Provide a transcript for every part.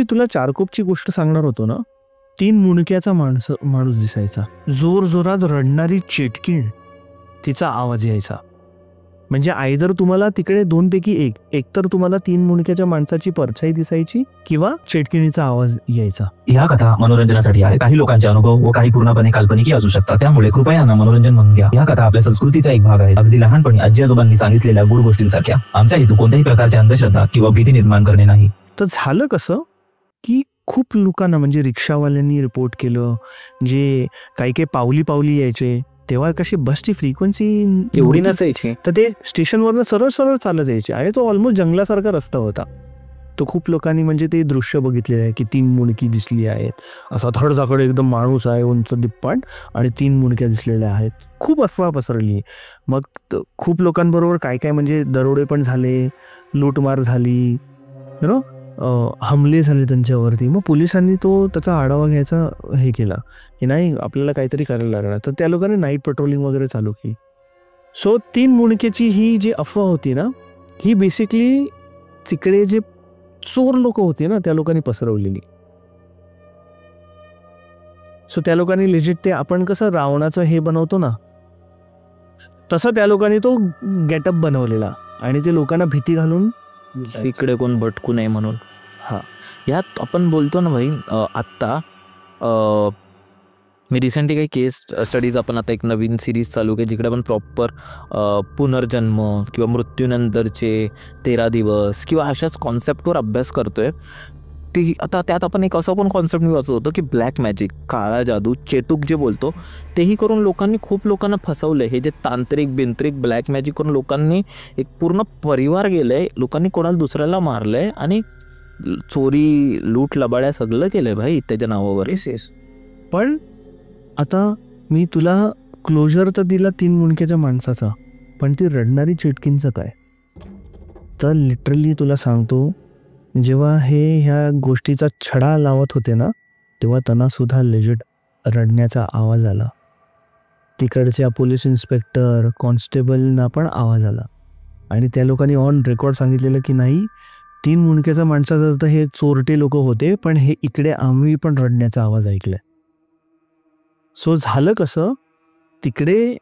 जी तुला चारकोपची गोष्ट सांगणार होतो ना, 3 मुंडक्याचा माणूस दिसायचा. जोर जोरात रडणारी चेटकीण, तिचा आवाज यायचा. म्हणजे आयदर तुम्हाला तिकडे 2 पैकी एक तर तुम्हाला 3 मुंडक्याच्या माणसाची परछाई दिसायची किंवा चेटकिणीचा आवाज यायचा. या कथा मनोरंजनासाठी आहे. काही लोकांचे अनुभव व काही पूर्णपणे काल्पनिक असू शकतात. त्यामुळे कृपया ना मनोरंजन म्हणून घ्या. या कथा आपल्या संस्कृतीचा एक भाग आहे. अगदी लहानपणी आजी आजोबांनी सांगितलेल्या गुड गोष्टींसारख्या. आमचा हेतू कोणत्याही प्रकारची अंधश्रद्धा किंवा भीती निर्माण करणे नाही. तर झालं कसं की खूप लोकांना म्हणजे रिक्षावाल्यांनी रिपोर्ट केलं, जे काही पावली पावली यायचे. तेव्हा कशी बसची फ्रिक्वेन्सी एवढी नसायची, तर ते स्टेशनवरनं सरळ सरळ चालत यायचे आणि तो ऑलमोस्ट जंगलासारखा रस्ता होता. तो खूप लोकांनी म्हणजे ते दृश्य बघितलेलं आहे की 3 मुंडकी दिसली आहेत. असा थडसाकड एकदम माणूस आहे, उंच दिप्पाट, आणि 3 मुंडक्या दिसलेल्या आहेत. खूप अफवा पसरली. मग खूप लोकांबरोबर काय काय म्हणजे दरोडे पण झाले, लूटमार झाली, हमले झाले त्यांच्यावरती. मग पोलिसांनी त्याचा आढावा घ्यायचा हे केला की नाही, आपल्याला काहीतरी करायला लागणार. तर त्या लोकांनी नाईट पेट्रोलिंग वगैरे चालू केली. सो 3 मुंडक्याची ही जी अफवा होती ना, ही बेसिकली तिकडे जे चोर लोक होते ना, त्या लोकांनी पसरवलेली. सो त्या लोकांनी लेजिट ते आपण कसं रावणाचं हे बनवतो ना, तसं त्या लोकांनी तो गेटअप बनवलेला आणि ते लोकांना भीती घालून इकडे कोण भटकू नये म्हणून. हा, यात आपण बोलतो ना भाई, आत्ता मी रिसेंटली काही केस स्टडीज, आपण आता एक नवीन सिरीज चालू केली जिकडे आपण प्रॉपर पुनर्जन्म किंवा मृत्यूनंतरचे 13 दिवस किंवा अशाच कॉन्सेप्टवर अभ्यास करतोय. ती आता त्यात आपण एक असं पण कॉन्सेप्ट मी वाचत होतो की ब्लॅक मॅजिक, काळा जादू, चेटूक जे बोलतो, तेही करून लोकांनी खूप लोकांना फसवलं. हे जे तांत्रिक बिंत्रिक ब्लॅक मॅजिक करून लोकांनी एक पूर्ण परिवार गेलंय, लोकांनी कोणाला दुसऱ्याला मारलंय आणि चोरी लूट लबाड्या सगळं केलंय भाई त्याच्या नावावर. पण आता मी तुला क्लोजर तर दिला 3 मुंडक्याच्या माणसाचा, पण ती रडणारी चिटकींचं काय? तर लिटरली तुला सांगतो, जेव्हा ह्या गोष्टीचा छडा लावत होते ना, तेव्हा त्यांना सुद्धा लेजिट रडण्याचा आवाज आला. तिकडच्या पोलीस इन्स्पेक्टर कॉन्स्टेबलना पण आवाज आला आणि त्या लोकांनी ऑन रेकॉर्ड सांगितलेलं की नाही, 3 मुंडक्याच्या माणसाचं तर हे चोरटे लोक होते, पण हे इकडे आम्ही पण रडण्याचा आवाज ऐकलाय. सो झालं कसं, तिकडे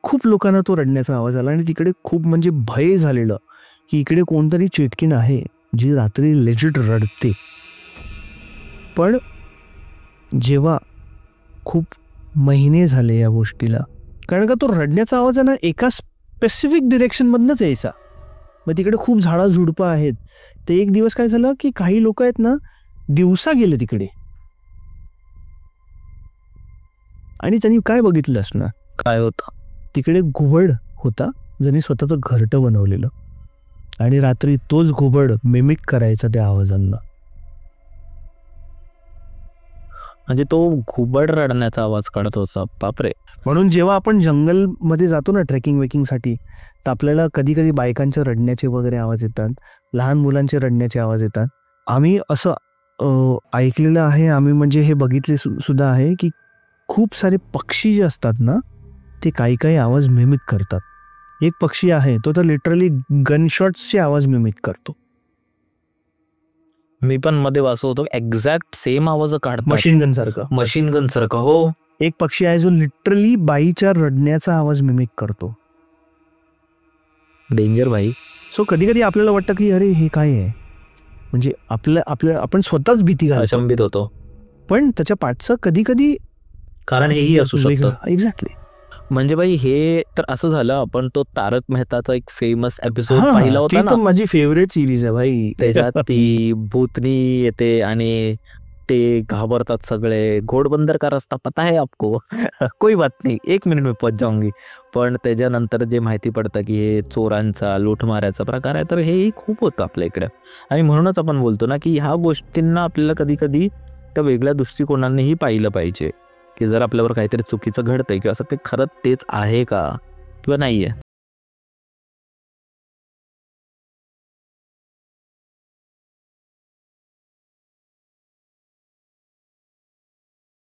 खूप लोकांना तो रडण्याचा आवाज आला आणि तिकडे खूप म्हणजे भय झालेलं की इकडे कोणतरी चेटकीण आहे जी रात्री लेजिट रडते. पण जेव्हा खूप महिने झाले या गोष्टीला, कारण का तो रडण्याचा आवाज आहे ना एका स्पेसिफिक डिरेक्शनमधनंच यायचा. मग तिकडे खूप झाडा झुडपं आहेत. ते एक दिवस काय झालं की काही लोक आहेत ना, दिवसा गेले तिकडे आणि त्यांनी काय बघितलं असणार, काय होतं तिकडे घुबड होता ज्यांनी स्वतःचं घरटं बनवलेलं आणि रात्री तोच घुबड मिमिक करायचा त्या आवाजांना. म्हणजे तो घुबड रडण्याचा आवाज काढत होता. बापरे. म्हणून जेव्हा आपण जंगलमध्ये जातो ना ट्रेकिंग वेकिंगसाठी, तर आपल्याला कधी कधी बायकांचे रडण्याचे वगैरे आवाज येतात, लहान मुलांचे रडण्याचे आवाज येतात. आम्ही असं ऐकलेलं आहे, आम्ही म्हणजे हे बघितले सुद्धा आहे की खूप सारे पक्षी जे असतात ना, ते काही काही आवाज मिमिक करतात. एक पक्षी आहे तो तर लिटरली गनशॉट्सचे आवाज मिमिक करतो. मी पण मध्ये वाचत होतो, एक्झॅक्ट सेम आवाज काढतो, मशीन गन सारखं. मशीन गन सारखं. हो, एक पक्षी आहे जो लिटरली बाईच्या रडण्याचा आवाज मिमिक करतो. डेंजर भाई. सो कधी कधी आपल्याला वाटतं की अरे हे काय आहे, म्हणजे आपण स्वतःच भीती घालतो, अचंबित होतो. पण त्याच्या पाठचं कधी कधी कारण हेही असू शकतं. एक्झॅक्टली. म्हणजे भाई हे तर असं झालं, आपण तो तारक मेहताचा एक फेमस एपिसोड पाहिला होता ना, माझी फेवरेट सिरीज आहे भाई. त्याच्यात ती भूतनी येते आणि ते घाबरतात सगळे. घोडबंदर का रस्ता पता है आपको? कोई बात नहीं, 1 मिनिट में पहुंच जाऊंगी. पण त्याच्यानंतर जे माहिती पडतं की हे चोरांचा लूटमाऱ्याचा प्रकार आहे, तर हेही खूप होतं आपल्या इकडे. आणि म्हणूनच आपण बोलतो ना की ह्या गोष्टींना आपल्याला कधी कधी त्या वेगळ्या दृष्टिकोनानेही पाहिलं पाहिजे की जर आपल्यावर काहीतरी चुकीचं घडतंय किंवा असं ते खरंच तेच आहे का किंवा नाहीये.